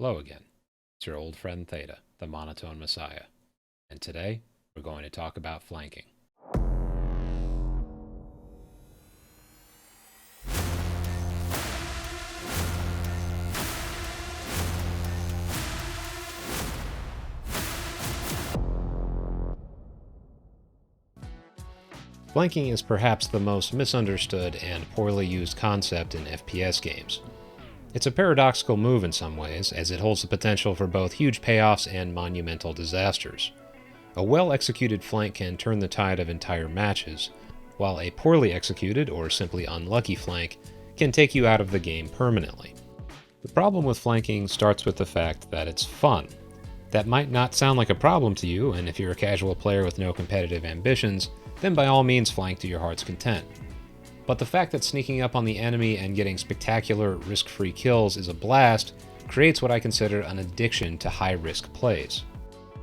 Hello again. It's your old friend Theta, the monotone messiah. And today, we're going to talk about flanking. Flanking is perhaps the most misunderstood and poorly used concept in FPS games. It's a paradoxical move in some ways, as it holds the potential for both huge payoffs and monumental disasters. A well-executed flank can turn the tide of entire matches, while a poorly executed or simply unlucky flank can take you out of the game permanently. The problem with flanking starts with the fact that it's fun. That might not sound like a problem to you, and if you're a casual player with no competitive ambitions, then by all means flank to your heart's content. But the fact that sneaking up on the enemy and getting spectacular, risk-free kills is a blast creates what I consider an addiction to high-risk plays.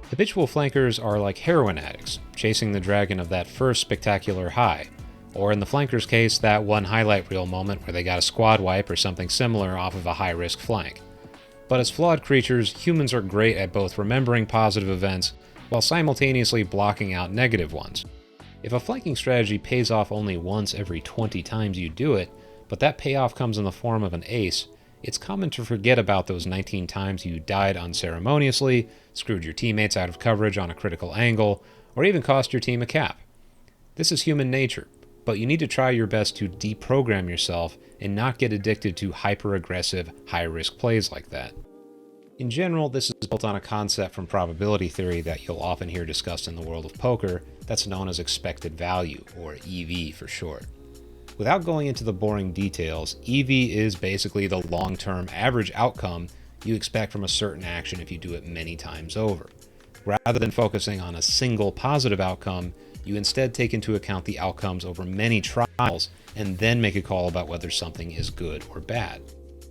Habitual flankers are like heroin addicts, chasing the dragon of that first spectacular high, or in the flanker's case, that one highlight reel moment where they got a squad wipe or something similar off of a high-risk flank. But as flawed creatures, humans are great at both remembering positive events while simultaneously blocking out negative ones. If a flanking strategy pays off only once every 20 times you do it, but that payoff comes in the form of an ace, it's common to forget about those 19 times you died unceremoniously, screwed your teammates out of coverage on a critical angle, or even cost your team a cap. This is human nature, but you need to try your best to deprogram yourself and not get addicted to hyper-aggressive, high-risk plays like that. In general, this is built on a concept from probability theory that you'll often hear discussed in the world of poker that's known as expected value, or EV for short. Without going into the boring details, EV is basically the long-term average outcome you expect from a certain action if you do it many times over. Rather than focusing on a single positive outcome, you instead take into account the outcomes over many trials and then make a call about whether something is good or bad.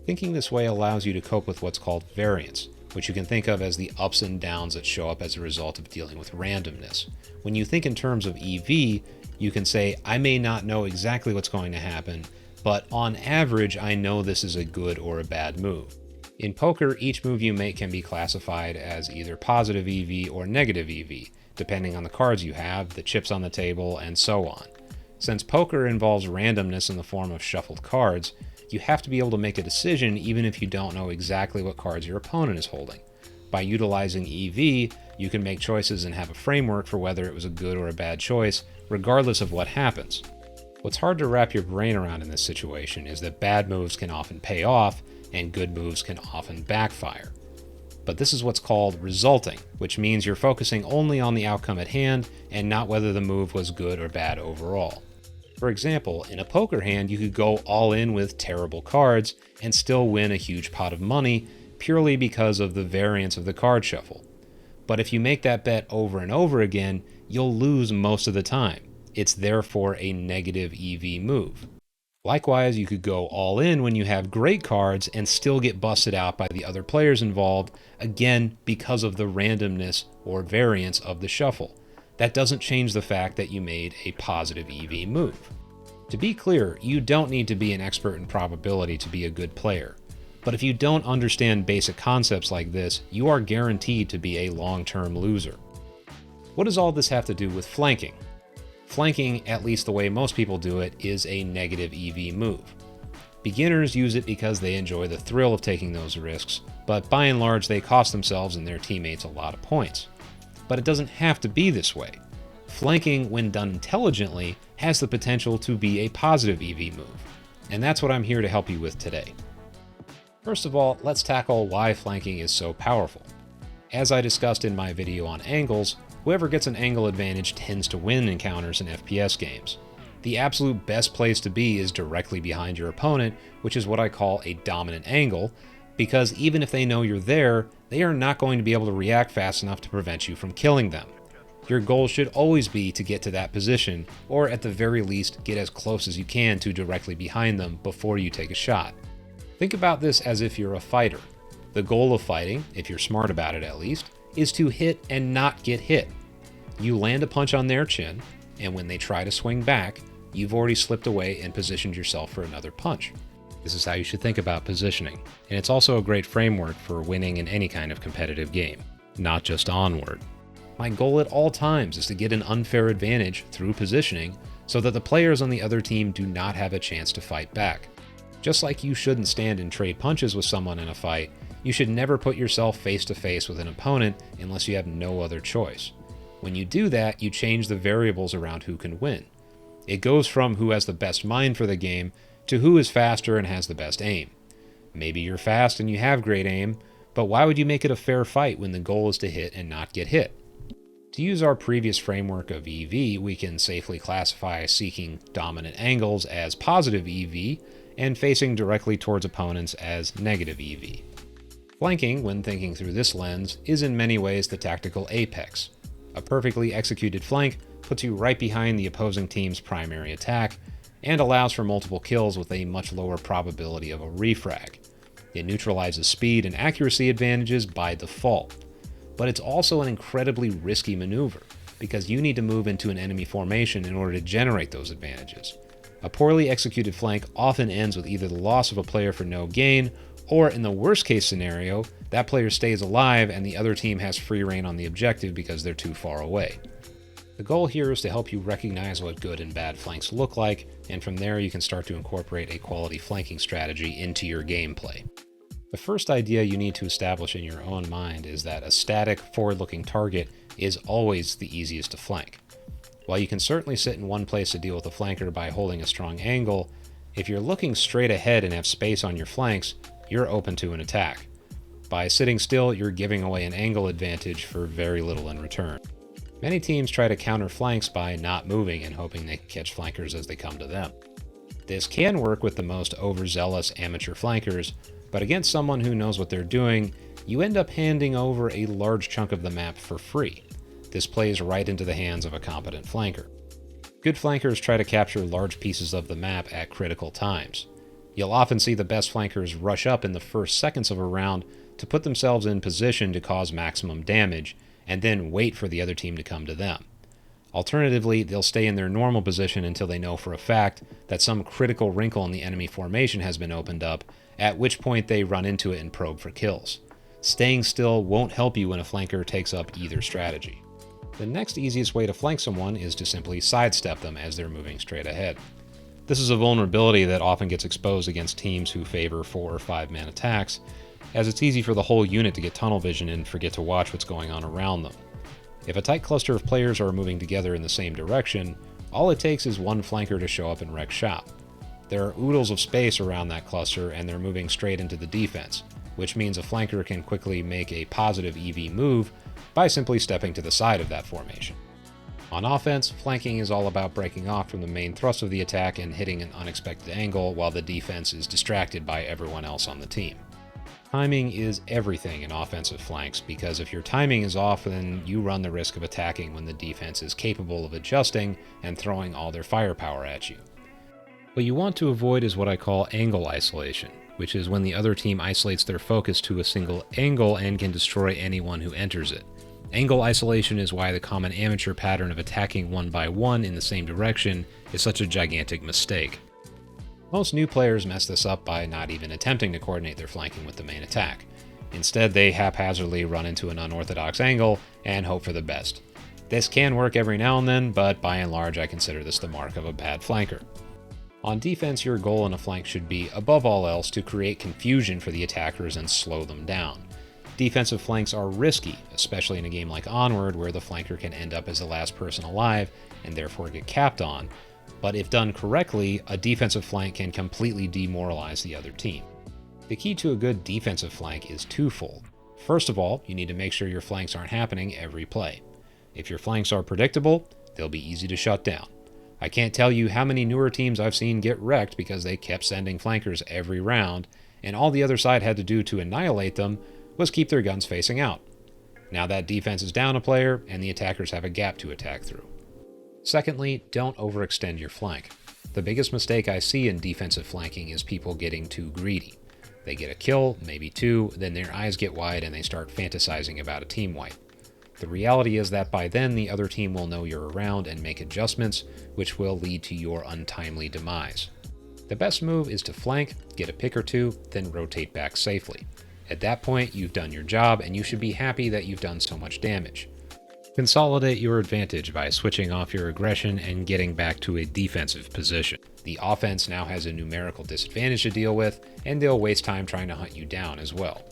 Thinking this way allows you to cope with what's called variance, which you can think of as the ups and downs that show up as a result of dealing with randomness. When you think in terms of EV, you can say, I may not know exactly what's going to happen, but on average, I know this is a good or a bad move. In poker, each move you make can be classified as either positive EV or negative EV, depending on the cards you have, the chips on the table, and so on. Since poker involves randomness in the form of shuffled cards, you have to be able to make a decision even if you don't know exactly what cards your opponent is holding. By utilizing EV, you can make choices and have a framework for whether it was a good or a bad choice, regardless of what happens. What's hard to wrap your brain around in this situation is that bad moves can often pay off, and good moves can often backfire. But this is what's called resulting, which means you're focusing only on the outcome at hand and not whether the move was good or bad overall. For example, in a poker hand, you could go all in with terrible cards and still win a huge pot of money purely because of the variance of the card shuffle. But if you make that bet over and over again, you'll lose most of the time. It's therefore a negative EV move. Likewise, you could go all in when you have great cards and still get busted out by the other players involved, again because of the randomness or variance of the shuffle. That doesn't change the fact that you made a positive EV move. To be clear, you don't need to be an expert in probability to be a good player. But if you don't understand basic concepts like this, you are guaranteed to be a long-term loser. What does all this have to do with flanking? Flanking, at least the way most people do it, is a negative EV move. Beginners use it because they enjoy the thrill of taking those risks, but by and large they cost themselves and their teammates a lot of points. But it doesn't have to be this way. Flanking, when done intelligently, has the potential to be a positive EV move. And that's what I'm here to help you with today. First of all, let's tackle why flanking is so powerful. As I discussed in my video on angles, whoever gets an angle advantage tends to win encounters in FPS games. The absolute best place to be is directly behind your opponent, which is what I call a dominant angle, because even if they know you're there, they are not going to be able to react fast enough to prevent you from killing them. Your goal should always be to get to that position, or at the very least, get as close as you can to directly behind them before you take a shot. Think about this as if you're a fighter. The goal of fighting, if you're smart about it at least, is to hit and not get hit. You land a punch on their chin, and when they try to swing back, you've already slipped away and positioned yourself for another punch. This is how you should think about positioning, and it's also a great framework for winning in any kind of competitive game, not just Onward. My goal at all times is to get an unfair advantage through positioning so that the players on the other team do not have a chance to fight back. Just like you shouldn't stand and trade punches with someone in a fight, you should never put yourself face to face with an opponent unless you have no other choice. When you do that, you change the variables around who can win. It goes from who has the best mind for the game to who is faster and has the best aim. Maybe you're fast and you have great aim, but why would you make it a fair fight when the goal is to hit and not get hit? To use our previous framework of EV, we can safely classify seeking dominant angles as positive EV and facing directly towards opponents as negative EV. Flanking, when thinking through this lens, is in many ways the tactical apex. A perfectly executed flank puts you right behind the opposing team's primary attack, and allows for multiple kills with a much lower probability of a refrag. It neutralizes speed and accuracy advantages by default. But it's also an incredibly risky maneuver, because you need to move into an enemy formation in order to generate those advantages. A poorly executed flank often ends with either the loss of a player for no gain, or in the worst case scenario, that player stays alive and the other team has free reign on the objective because they're too far away. The goal here is to help you recognize what good and bad flanks look like, and from there you can start to incorporate a quality flanking strategy into your gameplay. The first idea you need to establish in your own mind is that a static, forward-looking target is always the easiest to flank. While you can certainly sit in one place to deal with a flanker by holding a strong angle, if you're looking straight ahead and have space on your flanks, you're open to an attack. By sitting still, you're giving away an angle advantage for very little in return. Many teams try to counter flanks by not moving and hoping they can catch flankers as they come to them. This can work with the most overzealous amateur flankers, but against someone who knows what they're doing, you end up handing over a large chunk of the map for free. This plays right into the hands of a competent flanker. Good flankers try to capture large pieces of the map at critical times. You'll often see the best flankers rush up in the first seconds of a round to put themselves in position to cause maximum damage, and then wait for the other team to come to them. Alternatively, they'll stay in their normal position until they know for a fact that some critical wrinkle in the enemy formation has been opened up, at which point they run into it and probe for kills. Staying still won't help you when a flanker takes up either strategy. The next easiest way to flank someone is to simply sidestep them as they're moving straight ahead. This is a vulnerability that often gets exposed against teams who favor 4 or 5 man attacks, as it's easy for the whole unit to get tunnel vision and forget to watch what's going on around them. If a tight cluster of players are moving together in the same direction, all it takes is one flanker to show up and wreck shop. There are oodles of space around that cluster and they're moving straight into the defense, which means a flanker can quickly make a positive EV move by simply stepping to the side of that formation. On offense, flanking is all about breaking off from the main thrust of the attack and hitting an unexpected angle while the defense is distracted by everyone else on the team. Timing is everything in offensive flanks, because if your timing is off, then you run the risk of attacking when the defense is capable of adjusting and throwing all their firepower at you. What you want to avoid is what I call angle isolation, which is when the other team isolates their focus to a single angle and can destroy anyone who enters it. Angle isolation is why the common amateur pattern of attacking one by one in the same direction is such a gigantic mistake. Most new players mess this up by not even attempting to coordinate their flanking with the main attack. Instead, they haphazardly run into an unorthodox angle and hope for the best. This can work every now and then, but by and large I consider this the mark of a bad flanker. On defense, your goal in a flank should be, above all else, to create confusion for the attackers and slow them down. Defensive flanks are risky, especially in a game like Onward, where the flanker can end up as the last person alive and therefore get capped on. But if done correctly, a defensive flank can completely demoralize the other team. The key to a good defensive flank is twofold. First of all, you need to make sure your flanks aren't happening every play. If your flanks are predictable, they'll be easy to shut down. I can't tell you how many newer teams I've seen get wrecked because they kept sending flankers every round, and all the other side had to do to annihilate them was keep their guns facing out. Now that defense is down a player, and the attackers have a gap to attack through. Secondly, don't overextend your flank. The biggest mistake I see in defensive flanking is people getting too greedy. They get a kill, maybe 2, then their eyes get wide and they start fantasizing about a team wipe. The reality is that by then the other team will know you're around and make adjustments, which will lead to your untimely demise. The best move is to flank, get a pick or two, then rotate back safely. At that point, you've done your job and you should be happy that you've done so much damage. Consolidate your advantage by switching off your aggression and getting back to a defensive position. The offense now has a numerical disadvantage to deal with, and they'll waste time trying to hunt you down as well.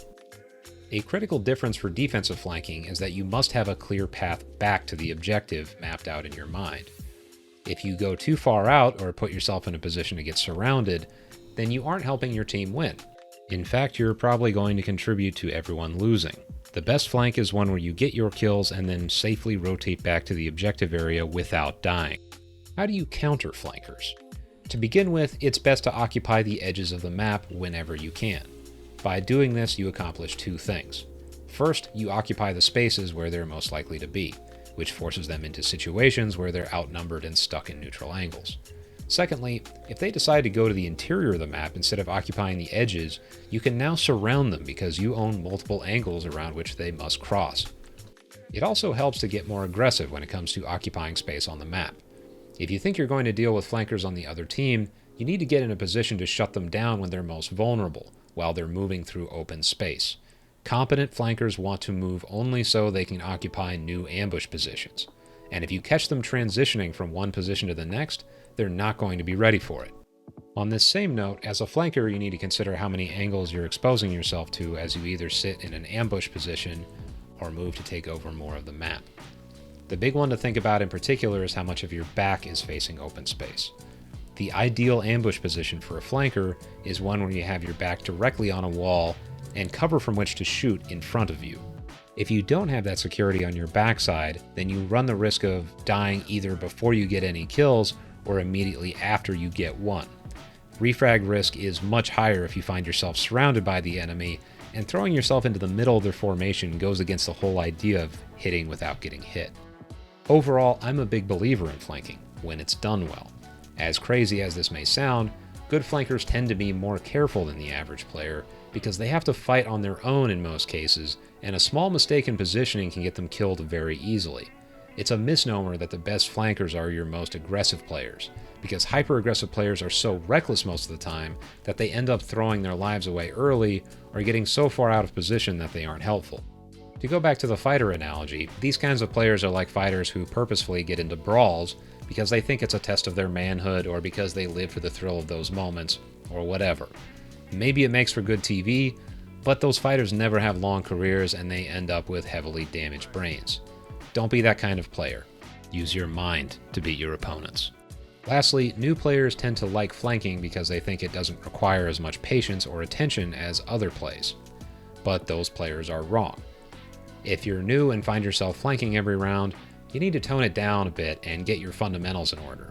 A critical difference for defensive flanking is that you must have a clear path back to the objective mapped out in your mind. If you go too far out or put yourself in a position to get surrounded, then you aren't helping your team win. In fact, you're probably going to contribute to everyone losing. The best flank is one where you get your kills and then safely rotate back to the objective area without dying. How do you counter flankers? To begin with, it's best to occupy the edges of the map whenever you can. By doing this, you accomplish two things. First, you occupy the spaces where they're most likely to be, which forces them into situations where they're outnumbered and stuck in neutral angles. Secondly, if they decide to go to the interior of the map instead of occupying the edges, you can now surround them because you own multiple angles around which they must cross. It also helps to get more aggressive when it comes to occupying space on the map. If you think you're going to deal with flankers on the other team, you need to get in a position to shut them down when they're most vulnerable, while they're moving through open space. Competent flankers want to move only so they can occupy new ambush positions. And if you catch them transitioning from one position to the next, they're not going to be ready for it. On this same note, as a flanker, you need to consider how many angles you're exposing yourself to as you either sit in an ambush position or move to take over more of the map. The big one to think about in particular is how much of your back is facing open space. The ideal ambush position for a flanker is one where you have your back directly on a wall and cover from which to shoot in front of you. If you don't have that security on your backside, then you run the risk of dying either before you get any kills or immediately after you get one. Refrag risk is much higher if you find yourself surrounded by the enemy, and throwing yourself into the middle of their formation goes against the whole idea of hitting without getting hit. Overall, I'm a big believer in flanking, when it's done well. As crazy as this may sound, good flankers tend to be more careful than the average player because they have to fight on their own in most cases, and a small mistake in positioning can get them killed very easily. It's a misnomer that the best flankers are your most aggressive players, because hyper-aggressive players are so reckless most of the time that they end up throwing their lives away early or getting so far out of position that they aren't helpful. To go back to the fighter analogy, these kinds of players are like fighters who purposefully get into brawls because they think it's a test of their manhood or because they live for the thrill of those moments, or whatever. Maybe it makes for good TV, but those fighters never have long careers and they end up with heavily damaged brains. Don't be that kind of player. Use your mind to beat your opponents. Lastly, new players tend to like flanking because they think it doesn't require as much patience or attention as other plays. But those players are wrong. If you're new and find yourself flanking every round, you need to tone it down a bit and get your fundamentals in order.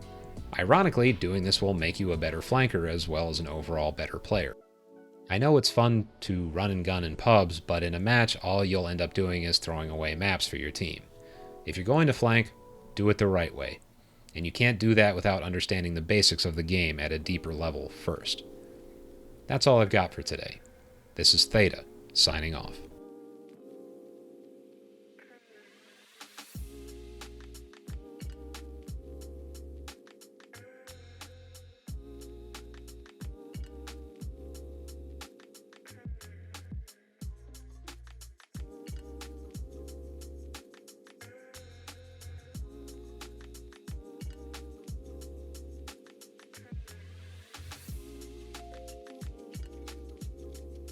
Ironically, doing this will make you a better flanker as well as an overall better player. I know it's fun to run and gun in pubs, but in a match, all you'll end up doing is throwing away maps for your team. If you're going to flank, do it the right way. And you can't do that without understanding the basics of the game at a deeper level first. That's all I've got for today. This is Theta, signing off.